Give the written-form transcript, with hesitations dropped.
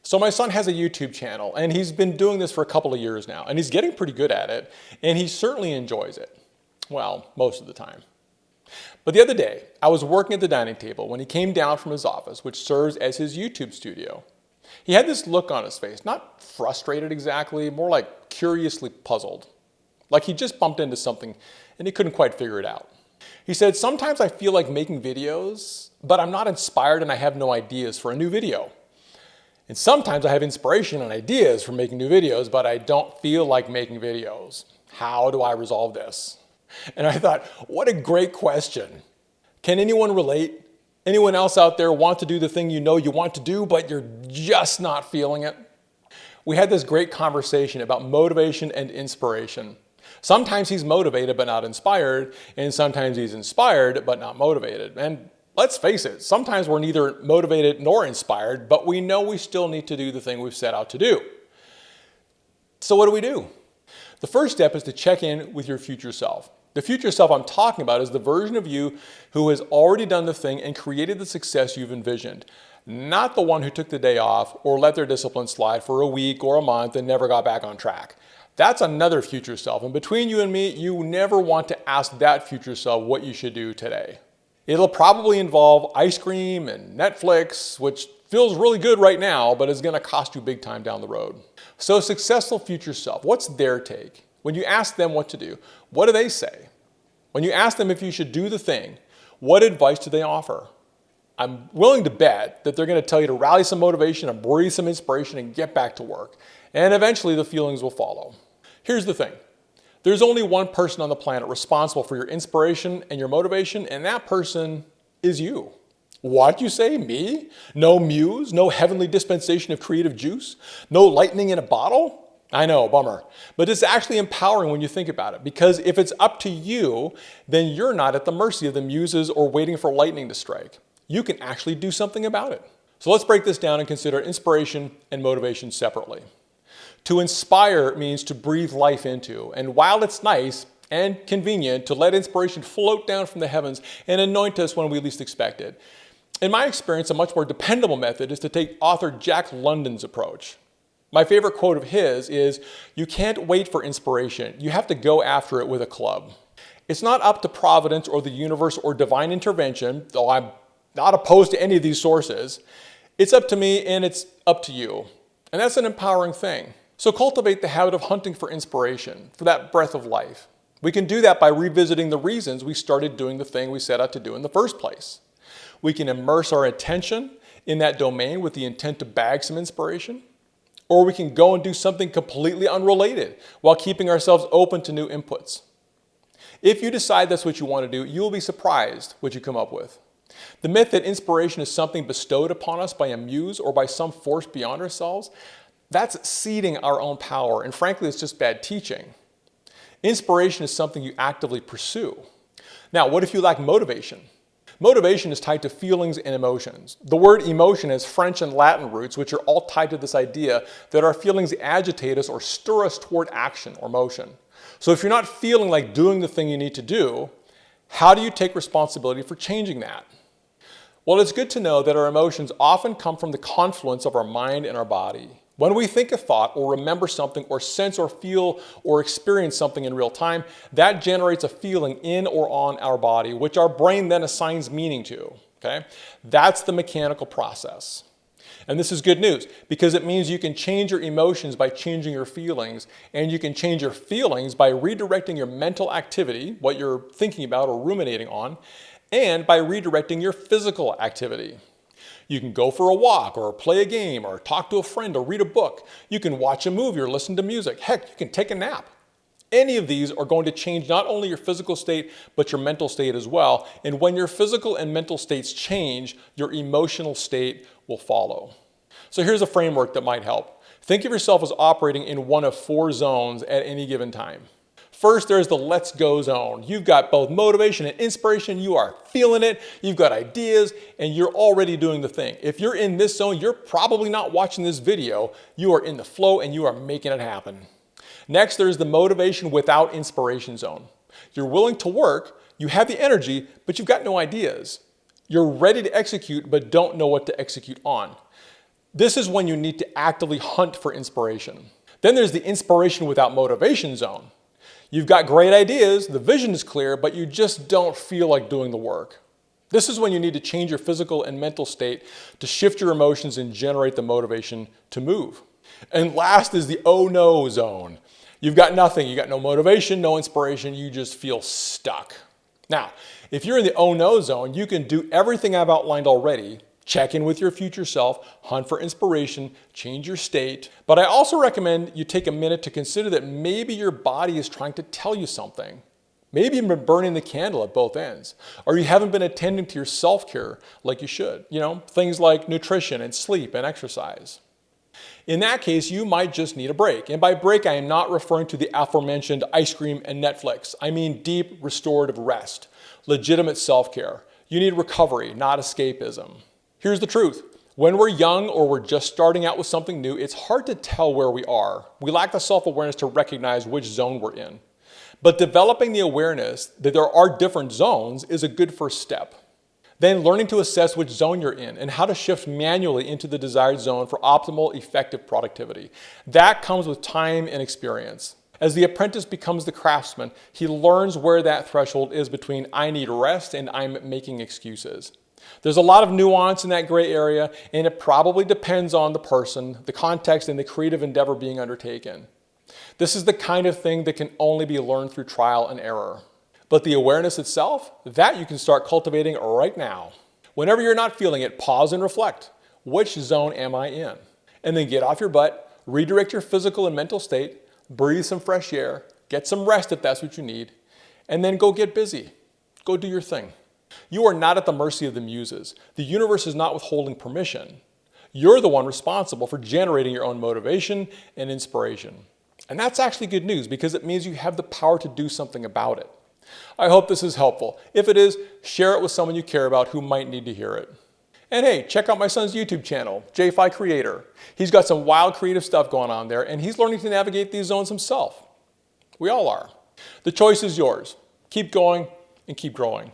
So my son has a YouTube channel and he's been doing this for a couple of years now and he's getting pretty good at it and he certainly enjoys it. Well, most of the time. But the other day, I was working at the dining table when he came down from his office, which serves as his YouTube studio. He had this look on his face, not frustrated exactly, more like curiously puzzled. Like he just bumped into something and he couldn't quite figure it out. He said, "Sometimes I feel like making videos, but I'm not inspired and I have no ideas for a new video. And sometimes I have inspiration and ideas for making new videos, but I don't feel like making videos. How do I resolve this?" And I thought, what a great question. Can anyone relate? Anyone else out there want to do the thing you know you want to do, but you're just not feeling it? We had this great conversation about motivation and inspiration. Sometimes he's motivated but not inspired, and sometimes he's inspired but not motivated. And let's face it, sometimes we're neither motivated nor inspired, but we know we still need to do the thing we've set out to do. So what do? The first step is to check in with your future self. The future self I'm talking about is the version of you who has already done the thing and created the success you've envisioned, not the one who took the day off or let their discipline slide for a week or a month and never got back on track. That's another future self, and between you and me, you never want to ask that future self what you should do today. It'll probably involve ice cream and Netflix, which feels really good right now, but is going to cost you big time down the road. So successful future self, what's their take? When you ask them what to do, what do they say? When you ask them if you should do the thing, what advice do they offer? I'm willing to bet that they're going to tell you to rally some motivation and breathe some inspiration and get back to work. And eventually the feelings will follow. Here's the thing. There's only one person on the planet responsible for your inspiration and your motivation, and that person is you. What, you say? Me? No muse? No heavenly dispensation of creative juice? No lightning in a bottle? I know, bummer. But it's actually empowering when you think about it, because if it's up to you, then you're not at the mercy of the muses or waiting for lightning to strike. You can actually do something about it. So let's break this down and consider inspiration and motivation separately. To inspire means to breathe life into, and while it's nice and convenient to let inspiration float down from the heavens and anoint us when we least expect it, in my experience, a much more dependable method is to take author Jack London's approach. My favorite quote of his is, "You can't wait for inspiration. You have to go after it with a club." It's not up to Providence or the universe or divine intervention, though I'm not opposed to any of these sources. It's up to me and it's up to you. And that's an empowering thing. So cultivate the habit of hunting for inspiration, for that breath of life. We can do that by revisiting the reasons we started doing the thing we set out to do in the first place. We can immerse our attention in that domain with the intent to bag some inspiration. Or we can go and do something completely unrelated while keeping ourselves open to new inputs. If you decide that's what you want to do, you will be surprised what you come up with. The myth that inspiration is something bestowed upon us by a muse or by some force beyond ourselves, that's ceding our own power, and frankly, it's just bad teaching. Inspiration is something you actively pursue. Now, what if you lack motivation? Motivation is tied to feelings and emotions. The word emotion has French and Latin roots, which are all tied to this idea that our feelings agitate us or stir us toward action or motion. So if you're not feeling like doing the thing you need to do, how do you take responsibility for changing that? Well, it's good to know that our emotions often come from the confluence of our mind and our body. When we think a thought or remember something or sense or feel or experience something in real time, that generates a feeling in or on our body, which our brain then assigns meaning to. Okay? That's the mechanical process. And this is good news because it means you can change your emotions by changing your feelings, and you can change your feelings by redirecting your mental activity, what you're thinking about or ruminating on, and by redirecting your physical activity. You can go for a walk or play a game or talk to a friend or read a book. You can watch a movie or listen to music. Heck, you can take a nap. Any of these are going to change not only your physical state, but your mental state as well. And when your physical and mental states change, your emotional state will follow. So here's a framework that might help. Think of yourself as operating in one of 4 zones at any given time. First, there's the let's go zone. You've got both motivation and inspiration. You are feeling it. You've got ideas and you're already doing the thing. If you're in this zone, you're probably not watching this video. You are in the flow and you are making it happen. Next, there's the motivation without inspiration zone. You're willing to work. You have the energy, but you've got no ideas. You're ready to execute, but don't know what to execute on. This is when you need to actively hunt for inspiration. Then there's the inspiration without motivation zone. You've got great ideas, the vision is clear, but you just don't feel like doing the work. This is when you need to change your physical and mental state to shift your emotions and generate the motivation to move. And last is the oh no zone. You've got nothing, you got no motivation, no inspiration, you just feel stuck. Now, if you're in the oh no zone, you can do everything I've outlined already. Check in with your future self, hunt for inspiration, change your state. But I also recommend you take a minute to consider that maybe your body is trying to tell you something. Maybe you've been burning the candle at both ends, or you haven't been attending to your self-care like you should. Things like nutrition and sleep and exercise. In that case, you might just need a break. And by break, I am not referring to the aforementioned ice cream and Netflix. I mean deep restorative rest, legitimate self-care. You need recovery, not escapism. Here's the truth. When we're young or we're just starting out with something new, it's hard to tell where we are. We lack the self-awareness to recognize which zone we're in. But developing the awareness that there are different zones is a good first step. Then learning to assess which zone you're in and how to shift manually into the desired zone for optimal, effective productivity. That comes with time and experience. As the apprentice becomes the craftsman, he learns where that threshold is between I need rest and I'm making excuses. There's a lot of nuance in that gray area, and it probably depends on the person, the context, and the creative endeavor being undertaken. This is the kind of thing that can only be learned through trial and error. But the awareness itself, that you can start cultivating right now. Whenever you're not feeling it, pause and reflect. Which zone am I in? And then get off your butt, redirect your physical and mental state, breathe some fresh air, get some rest if that's what you need, and then go get busy. Go do your thing. You are not at the mercy of the muses. The universe is not withholding permission. You're the one responsible for generating your own motivation and inspiration. And that's actually good news because it means you have the power to do something about it. I hope this is helpful. If it is, share it with someone you care about who might need to hear it. And hey, check out my son's YouTube channel, JFI Creator. He's got some wild creative stuff going on there, and he's learning to navigate these zones himself. We all are. The choice is yours. Keep going and keep growing.